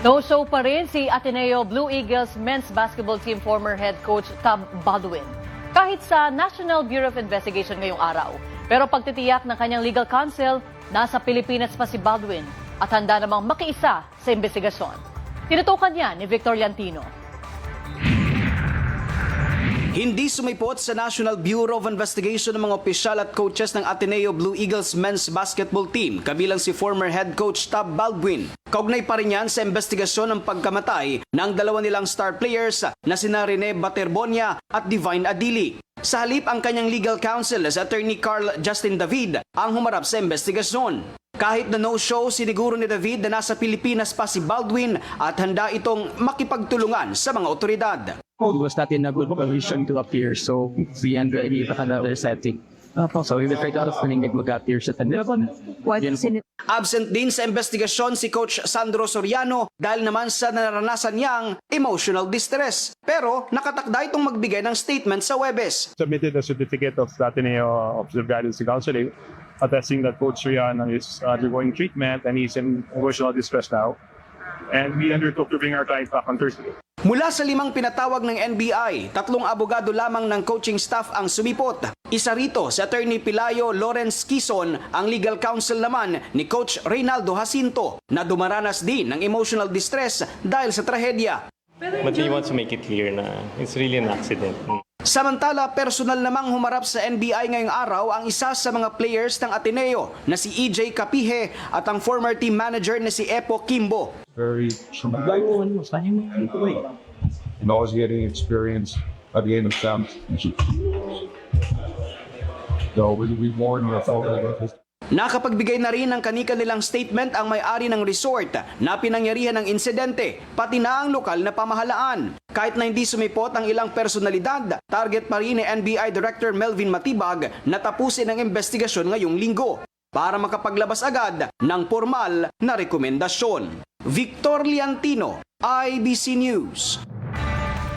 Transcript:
No-show pa rin si Ateneo Blue Eagles men's basketball team former head coach Tab Baldwin. Kahit sa National Bureau of Investigation ngayong araw. Pero pagtitiyak ng kanyang legal counsel, nasa Pilipinas pa si Baldwin at handa namang makiisa sa investigasyon. Tinutukan niya ni Victor Liantino. Hindi sumipot sa National Bureau of Investigation ng mga opisyal at coaches ng Ateneo Blue Eagles men's basketball team, kabilang si former head coach Tab Baldwin. Kaugnay pa rin yan sa investigasyon ng pagkamatay ng dalawa nilang star players na sina Rene Baterbonia at Divine Adili. Sa halip, ang kanyang legal counsel as Attorney Carl Justin David ang humarap sa investigasyon. Kahit na no-show, siniguro ni David na nasa Pilipinas pa si Baldwin at handa itong makipagtulungan sa mga otoridad. He was not in a good position to appear, so we ended another setting. So we will try to opening mag-appear sa telephone. Absent din sa investigasyon si Coach Sandro Soriano dahil naman sa naranasan niyang emotional distress. Pero nakatakda itong magbigay ng statement sa Huwebes. Submitted a certificate of the Ateneo Observed Guidance and Counseling attesting that Coach Soriano is undergoing treatment and he's in emotional distress now. And we undertook to bring our client back on Thursday. Mula sa 5 pinatawag ng NBI, 3 abogado lamang ng coaching staff ang sumipot. Isa rito si Attorney Pilayo Lawrence Quizon, ang legal counsel naman ni Coach Reynaldo Jacinto na dumaranas din ng emotional distress dahil sa trahedya. But we want to make it clear na it's really an accident. Samantala, personal namang humarap sa NBI ngayong araw ang isa sa mga players ng Ateneo na si EJ Capihe at ang former team manager na si Epo Kimbo. Very traumatic. Nauseating experience at the end of time. So we warned our folks about this. Nakapagbigay na rin ng kani-kanilang statement ang may-ari ng resort na pinangyarihan ng insidente, pati na ang lokal na pamahalaan. Kahit na hindi sumipot ang ilang personalidad, target pa rin ni NBI Director Melvin Matibag na tapusin ang investigasyon ngayong linggo para makapaglabas agad ng formal na rekomendasyon. Victor Liantino, IBC News.